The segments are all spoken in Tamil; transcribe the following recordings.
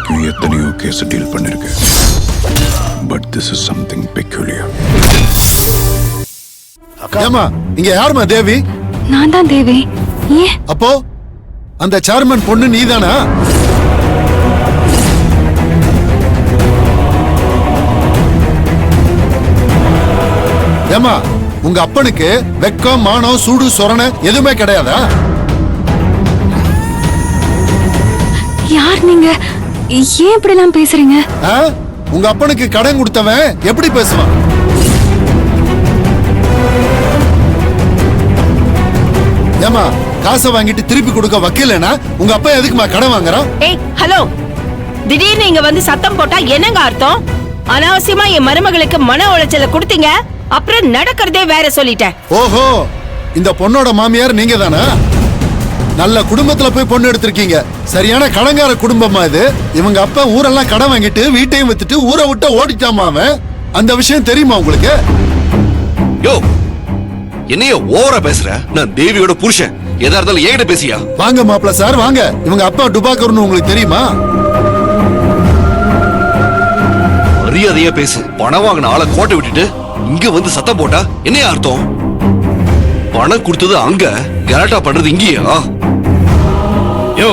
வரைக்கும் எத்தனையோ கேஸ் டீல் பண்ணிருக்கேன். But this is something peculiar. ஏமா இங்க யாருமா தேவி? நான் தான் தேவி. ஏன்? அப்போ அந்த சேர்மன் பொண்ணு நீதானா? ஏமா உங்க அப்பனுக்கு வெக்கம் மானம் சூடு சொரணை எதுவுமே கிடையாதா? யார் நீங்க? ஏன் இப்படி எல்லாம் பேசுறீங்க? உங்க அப்பனுக்கு கடன் கொடுத்தவன் எப்படி பேசுவான்? ஏமா காசை வாங்கிட்டு திருப்பி கொடுக்க வக்கீலனா உங்க அப்பா எதுக்குமா கடன் வாங்குறான்? ஏய் ஹலோ, திடீர்னு இங்க வந்து சத்தம் போட்டா என்னங்க அர்த்தம்? அனாவசியமா என் மருமகளுக்கு மன உளைச்சல கொடுத்தீங்க, அப்புறம் நடக்கிறதே வேற சொல்லிட்டேன். ஓஹோ, இந்த பொண்ணோட மாமியார் நீங்க தானா? நல்ல குடும்பத்துல போய் பொண்ணு எடுத்திருக்கீங்க. சரியான கடங்கார குடும்பமா இது. இவங்க அப்பா ஊரெல்லாம் கடன் வாங்கிட்டு வீட்டையும் வித்துட்டு ஊரை விட்டு ஓடிட்டாமா அவன். அந்த விஷயம் தெரியுமா உங்களுக்கு? யோ, என்னைய ஓவரா பேசுற? நான் தேவியோட புருஷன். எதா இருந்தாலும் ஏகிட்ட பேசியா? வாங்க மாப்பிள்ள சார் வாங்க. இவங்க அப்பா டுபாக்கர்னு உங்களுக்கு தெரியுமா? மரியாதையா பேசு. பணம் வாங்கின ஆளை கோட்டை விட்டுட்டு இங்க வந்து சத்தம் போட்டா என்ன அர்த்தம்? பணம் கொடுத்தது அங்க, கலாட்டா பண்றது இங்கேயா? யோ,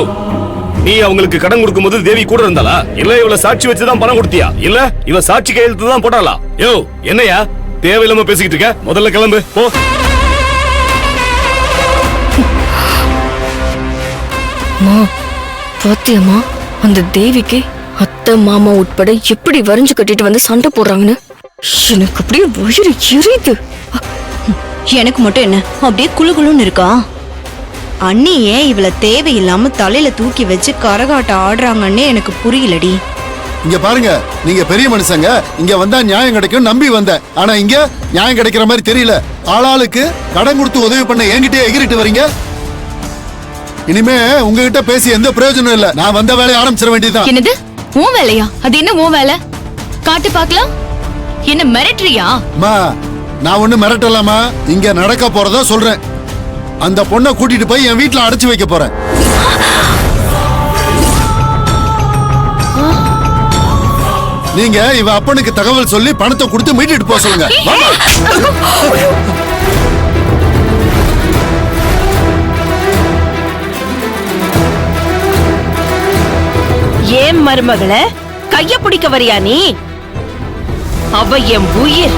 நீ அவங்களுக்கு கடன் கொடுக்கும்போது தேவி கூட இருந்தாளா? இல்ல இவள சாட்சி வச்சுதான் பணம் கொடுத்தியா? இல்ல இவ சாட்சி கையெழுத்து தான் போட்டாளா? யோ என்னையா தேவையில்லாம பேசிக்கிட்டு இருக்க? முதல்ல கிளம்பு போ. பாத்தியம்மா, அந்த தேவிக்கு அத்தை மாமா உட்பட எப்படி வரைஞ்சு கட்டிட்டு வந்து சண்டை போடுறாங்கன்னு எனக்கு அப்படியே வயிறு எரியுது. எனக்கு மட்டும் என்ன அப்படியே குளு குளுன்னு இருக்கா? அண்ணி ஏன் இவள தேவையில்லாம தலையில தூக்கி வச்சு கரகாட்டம் ஆடுறாங்கன்னு எனக்கு புரியலடி. இங்க பாருங்க, நீங்க பெரிய மனுஷங்க. இங்க வந்தா நியாயம் கிடைக்கும் நம்பி வந்தேன். ஆனா இங்க நியாயம் கிடைக்கிற மாதிரி தெரியல. ஆளாளுக்கு கடன் கொடுத்து உதவி பண்ண என்கிட்டயே எகிரிட்டு வரீங்க. இனிமே உங்ககிட்ட பேசி எந்த பிரயோஜனம் இல்ல. நான் வந்த வேலையை ஆரம்பிச்சிட வேண்டியதுதான். என்னது உன் வேலையா? அது என்ன உன் வேலை? காட்டு பாக்கலாம். என்ன மிரட்டுறியா? அம்மா, நான் ஒண்ணு மிரட்டலாமா? இங்க நடக்க போறதா சொல்றேன். அந்த பொண்ணை கூட்டிட்டு போய் என் வீட்டுல அடைச்சு வைக்க போறேன். நீங்க இவ அப்பனுக்கு தகவல் சொல்லி பணத்தை கொடுத்து மீட்டிட்டு போக சொல்லுங்க. ஏன் மருமகளை கைய பிடிக்க வரியா நீ? அவ என் உயிர்.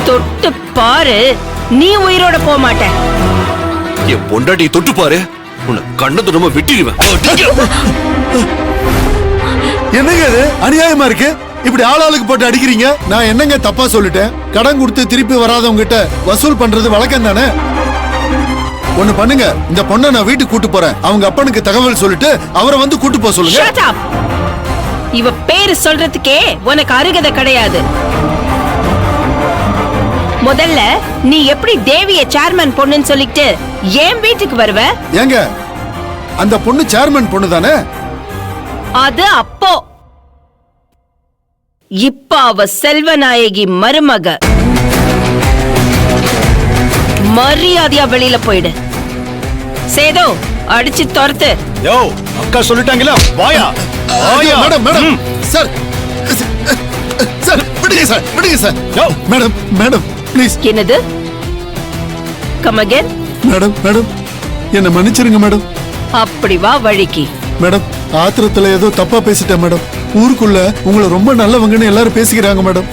தொட்டு பாரு, நீ உயிரோட போக மாட்ட. என் பொண்டாட்டி தொட்டு பாரு, உன்னை கண்ணத்து நம்ம வெட்டிடுவேன். என்னங்க இது அநியாயமா இருக்கு? இப்படி ஆளாளுக்கு போட்டு அடிக்கிறீங்க. நான் என்னங்க தப்பா சொல்லிட்டேன்? கடன் கொடுத்து திருப்பி வராதவங்க கிட்ட வசூல் பண்றது வழக்கம் தானே? ஒண்ணு பண்ணுங்க, இந்த பொண்ணை நான் வீட்டுக்கு கூட்டு போறேன். அவங்க அப்பனுக்கு தகவல் சொல்லிட்டு அவரை வந்து கூட்டு போக சொல்லுங்க. Shut up. இவ பேரு சொல்றதுக்கே உனக்கு அருகதை கிடையாது. முதல்ல நீ எப்படி தேவிய சேர்மன் பொண்ணுன்னு சொல்லிட்டு ஏன் வீட்டுக்கு வருவ? ஏங்க, அந்த பொண்ணு சேர்மன் பொண்ணு தானே? அது அப்போ. இப்ப அவ செல்வநாயகி மருமக. மரியாதையா வெளியில போயிடு. சேதோ, அடிச்சு துரத்து. யோ, அக்கா சொல்லிட்டாங்களா? வாயா மேடம் மேடம் சார் சார் விடுங்க சார், விடுங்க சார். Madam madam please. என்னது? Come again. மேடம் மேடம் என்ன மன்னிச்சிருங்க மேடம். அப்படி வா வழிக்கு. மேடம், ஆத்திரத்துல ஏதோ தப்பா பேசிட்டேன் மேடம். ஊருக்குள்ள உங்களை ரொம்ப நல்லவங்கன்னு எல்லாரும் பேசிக்கிறாங்க மேடம்.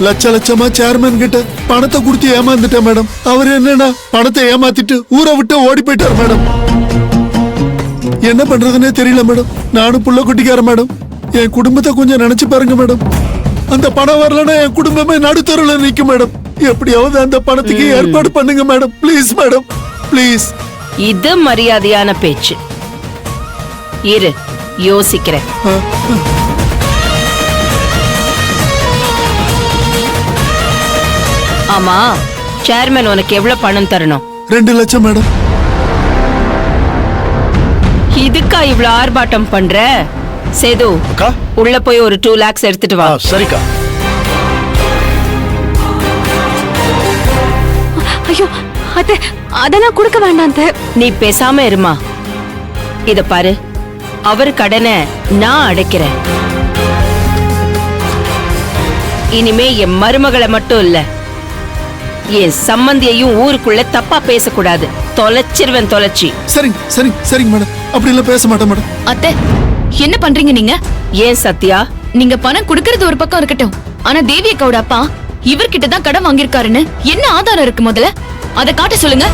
லட்ச லட்சமா சேர்மன் கிட்ட பணத்தை கொடுத்து ஏமாந்துட்டேன் மேடம். அவர் என்னன்னா பணத்தை ஏமாத்திட்டு ஊரை விட்டு ஓடி போயிட்டார் மேடம். என்ன பண்றதுன்னே தெரியல மேடம். நானும் புள்ள குட்டிக்கார மேடம். என் குடும்பத்தை கொஞ்சம் நினைச்சு பாருங்க மேடம். அந்த பணம் வரலன்னா என் குடும்பமே நடுத்தருல நிக்கும் மேடம். எப்படியாவது அந்த பணத்துக்கு ஏற்பாடு பண்ணுங்க மேடம். Please madam, please. இது மரியாதையான பேச்சு. இரு, யோசிக்கிறேன். ஆமா, சேர்மன் உனக்கு எவ்வளவு பணம் தரணும்? 2 லட்சம் மேடம். இதுக்கா இவ்வளவு ஆர்ப்பாட்டம் பண்ற? சேது, அக்கா உள்ள போய் ஒரு 2 lakhs எடுத்துட்டு வா. சரிக்கா. ஐயோ, அதெல்லாம் கொடுக்க வேண்டாம். நீ பேசாம இருமா. இத பாரு, அவர் கடனை நான் அடைக்கிறேன். இனிமே என் மருமகளை மட்டும் இல்ல, என் சம்பந்தியையும் ஊருக்குள்ள தப்பா பேசக்கூடாது. தொலைச்சிருவேன், தொலைச்சி. சரிங்க சரிங்க சரிங்க மேடம், அப்படி எல்லாம் பேச மாட்டேன் மேடம். அத்தை என்ன பண்றீங்க நீங்க? ஏன் சத்யா? நீங்க பணம் கொடுக்கறது ஒரு பக்கம் இருக்கட்டும், ஆனா தேவி அக்காவோட அப்பா இவர்கிட்ட தான் கடன் வாங்கியிருக்காருன்னு என்ன ஆதாரம் இருக்கு? முதல்ல அதை காட்ட சொல்லுங்க.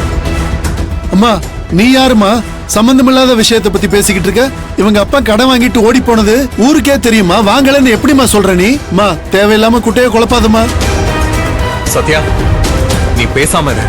அம்மா நீ யாருமா சம்பந்தமில்லாத விஷயத்தை பத்தி பேசிக்கிட்டு இருக்க? இவங்க அப்பா கடன் வாங்கிட்டு ஓடி போனது ஊருக்கே தெரியுமா? வாங்கலன்னு எப்படிமா சொல்ற நீ? மா தேவையில்லாம குட்டையை குழப்பாதம்மா. சத்யா, நீ பேசாம இரு.